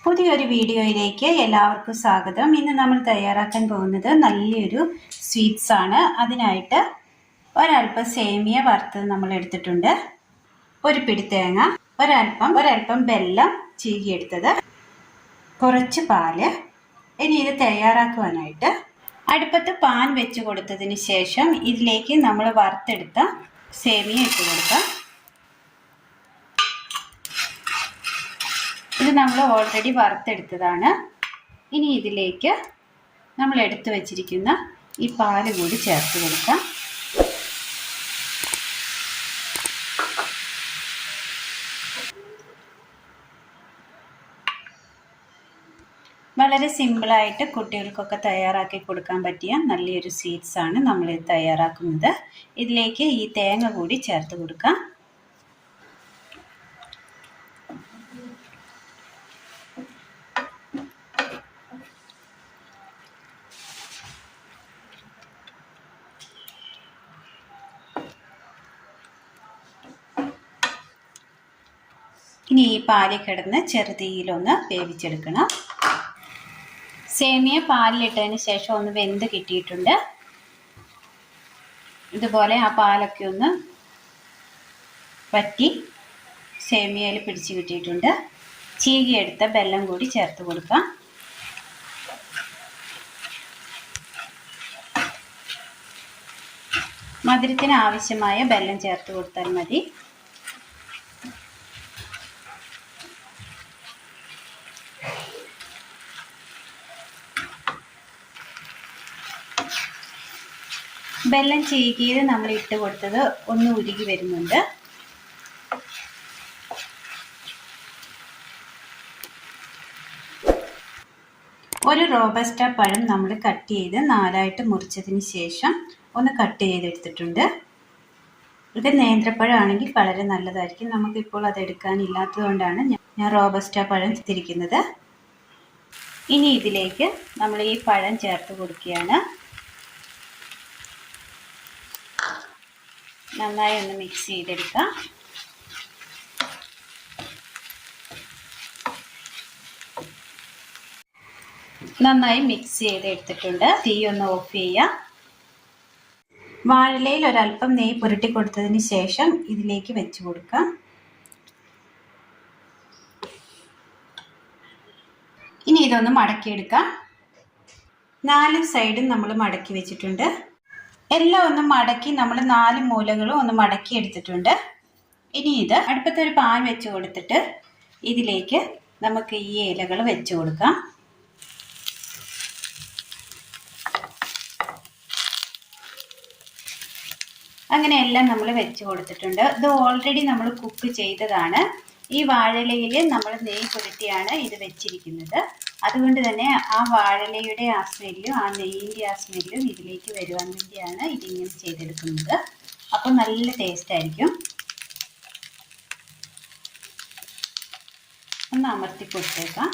പുതിയൊരു വീഡിയോയിലേക്ക് എല്ലാവർക്കും സ്വാഗതം. ഇന്ന് നമ്മൾ തയ്യാറാക്കാൻ പോകുന്നത് നല്ലൊരു സ്വീറ്റ്സ് ആണ്. അതിനായിട്ട് ഒരൽപ്പം സേമിയ വറുത്തത് നമ്മൾ എടുത്തിട്ടുണ്ട്, ഒരു പിടി തേങ്ങ, ഒരൽപ്പം വെല്ലം ചീകിയെടുത്തത്, കുറച്ച് പാല്. ഇനി ഇത് തയ്യാറാക്കുവാനായിട്ട് അടുപ്പത്ത് പാൻ വെച്ച് കൊടുത്തതിന് ശേഷം ഇതിലേക്ക് നമ്മൾ വറുത്തെടുത്ത സേമിയ ഇട്ട് കൊടുക്കാം. ഇത് നമ്മൾ ഓൾറെഡി വറുത്തെടുത്തതാണ്. ഇനി ഇതിലേക്ക് നമ്മൾ എടുത്തു വച്ചിരിക്കുന്ന ഈ പാല് കൂടി ചേർത്ത് കൊടുക്കാം. വളരെ സിമ്പിളായിട്ട് കുട്ടികൾക്കൊക്കെ തയ്യാറാക്കി കൊടുക്കാൻ പറ്റിയ നല്ലൊരു സ്വീറ്റ്സ് ആണ് നമ്മൾ തയ്യാറാക്കുന്നത്. ഇതിലേക്ക് ഈ തേങ്ങ കൂടി ചേർത്ത് കൊടുക്കാം. ഇനി ഈ പാലിൽ കിടന്ന് ചെറുതീയിലൊന്ന് വേവിച്ചെടുക്കണം. സേമിയ പാലിലിട്ടതിന് ശേഷം ഒന്ന് വെന്ത് കിട്ടിയിട്ടുണ്ട്. ഇതുപോലെ ആ പാലൊക്കെ ഒന്ന് വറ്റി സേമിയയിൽ പിടിച്ച് കിട്ടിയിട്ടുണ്ട്. ചീകിയെടുത്ത വെല്ലം കൂടി ചേർത്ത് കൊടുക്കാം. മധുരത്തിന് ആവശ്യമായ വെല്ലം ചേർത്ത് കൊടുത്താൽ മതി. വെല്ലം ചീകിയത് നമ്മൾ ഇട്ട് കൊടുത്തത് ഒന്ന് ഉരുകി വരുന്നുണ്ട്. ഒരു റോബസ്റ്റ പഴം നമ്മൾ കട്ട് ചെയ്ത് 4ആയിട്ട് മുറിച്ചതിന് ശേഷം ഒന്ന് കട്ട് ചെയ്തെടുത്തിട്ടുണ്ട്. ഇത് നേന്ത്രപ്പഴമാണെങ്കിൽ വളരെ നല്ലതായിരിക്കും. നമുക്കിപ്പോൾ അത് എടുക്കാനില്ലാത്തത് കൊണ്ടാണ് ഞാൻ റോബസ്റ്റ പഴം തിരിക്കുന്നത്. ഇനി ഇതിലേക്ക് നമ്മൾ ഈ പഴം ചേർത്ത് കൊടുക്കുകയാണ്. നന്നായി ഒന്ന് മിക്സ് ചെയ്തെടുക്കാം. നന്നായി മിക്സ് ചെയ്തെടുത്തിട്ടുണ്ട്. തീ ഒന്ന് ഓഫ് ചെയ്യാം. വാഴയിലയിൽ ഒരല്പം നെയ്യ് പുരട്ടി കൊടുത്തതിന് ശേഷം ഇതിലേക്ക് വെച്ച് കൊടുക്കാം. ഇനി ഇതൊന്ന് മടക്കിയെടുക്കാം. 4 സൈഡും നമ്മൾ മടക്കി വെച്ചിട്ടുണ്ട്. എല്ലാം ഒന്ന് മടക്കി നമ്മൾ 4 മൂലകളും ഒന്ന് മടക്കി എടുത്തിട്ടുണ്ട്. ഇനി ഇത് അടുപ്പത്തൊരു പാൻ വെച്ച് കൊടുത്തിട്ട് ഇതിലേക്ക് നമുക്ക് ഈ ഇലകൾ വെച്ച് കൊടുക്കാം. അങ്ങനെ എല്ലാം നമ്മൾ വെച്ച് കൊടുത്തിട്ടുണ്ട്. ഇത് ഓൾറെഡി നമ്മൾ കുക്ക് ചെയ്തതാണ്. ഈ വാഴയിലയിൽ നമ്മൾ നെയ്യ് പുരട്ടിയാണ് ഇത് വെച്ചിരിക്കുന്നത്. അതുകൊണ്ട് തന്നെ ആ വാഴയിലയുടെ ആ സ്മെല്ലും ആ നെയ്യിൻ്റെ ആ സ്മെല്ലും ഇതിലേക്ക് വരുവാൻ വേണ്ടിയാണ് ഇതിങ്ങനെ ചെയ്തെടുക്കുന്നത്. അപ്പോൾ നല്ല ടേസ്റ്റ് ആയിരിക്കും. ഒന്ന് അമർത്തി കൊടുത്തേക്കാം.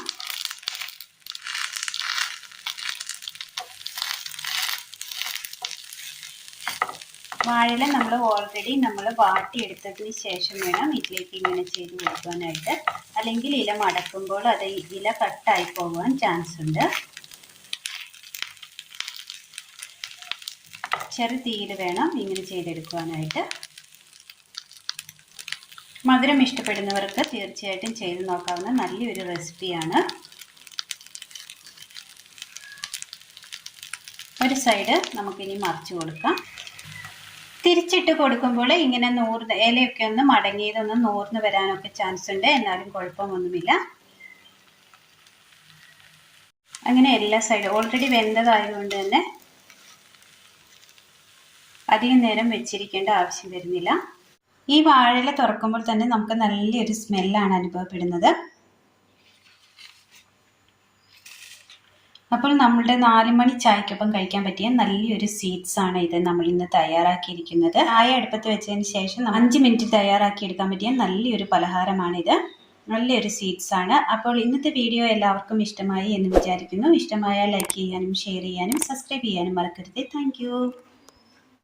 വാഴയില നമ്മൾ ഓൾറെഡി വാട്ടിയെടുത്തതിന് ശേഷം വേണം ഇതിലേക്ക് ഇങ്ങനെ ചെയ്ത് കൊടുക്കാനായിട്ട്. അല്ലെങ്കിൽ ഇല മടക്കുമ്പോൾ അത് ഇല കട്ടായി പോകാൻ ചാൻസ് ഉണ്ട്. ചെറു തീയിൽ വേണം ഇങ്ങനെ ചെയ്തെടുക്കുവാനായിട്ട്. മധുരം ഇഷ്ടപ്പെടുന്നവർക്ക് തീർച്ചയായിട്ടും ചെയ്ത് നോക്കാവുന്ന നല്ലൊരു റെസിപ്പിയാണ്. ഒരു സൈഡ് നമുക്കിനി മറിച്ച് കൊടുക്കാം. തിരിച്ചിട്ട് കൊടുക്കുമ്പോൾ ഇങ്ങനെ ഇലയൊക്കെ ഒന്ന് മടങ്ങിയതൊന്ന് നൂർന്ന് വരാനൊക്കെ ചാൻസ് ഉണ്ട്. എന്നാലും കുഴപ്പമൊന്നുമില്ല. അങ്ങനെ എല്ലാ സൈഡും ഓൾറെഡി വെന്തതായതുകൊണ്ട് തന്നെ അധികം നേരം വെച്ചിരിക്കേണ്ട ആവശ്യം വരുന്നില്ല. ഈ വാഴയില തുറക്കുമ്പോൾ തന്നെ നമുക്ക് നല്ലൊരു സ്മെല്ലാണ് അനുഭവപ്പെടുന്നത്. അപ്പോൾ നമ്മളുടെ 4 മണി ചായക്കൊപ്പം കഴിക്കാൻ പറ്റിയ നല്ലൊരു സ്വീറ്റ്സ് ആണ് ഇത് നമ്മൾ ഇന്ന് തയ്യാറാക്കിയിരിക്കുന്നത്. ചായ അടുപ്പത്ത് വെച്ചതിന് ശേഷം 5 മിനിറ്റ് തയ്യാറാക്കിയെടുക്കാൻ പറ്റിയ നല്ലൊരു പലഹാരമാണിത്. നല്ലൊരു സ്വീറ്റ്സ് ആണ്. അപ്പോൾ ഇന്നത്തെ വീഡിയോ എല്ലാവർക്കും ഇഷ്ടമായി എന്ന് വിചാരിക്കുന്നു. ഇഷ്ടമായാൽ ലൈക്ക് ചെയ്യാനും ഷെയർ ചെയ്യാനും സബ്സ്ക്രൈബ് ചെയ്യാനും മറക്കരുത്. താങ്ക്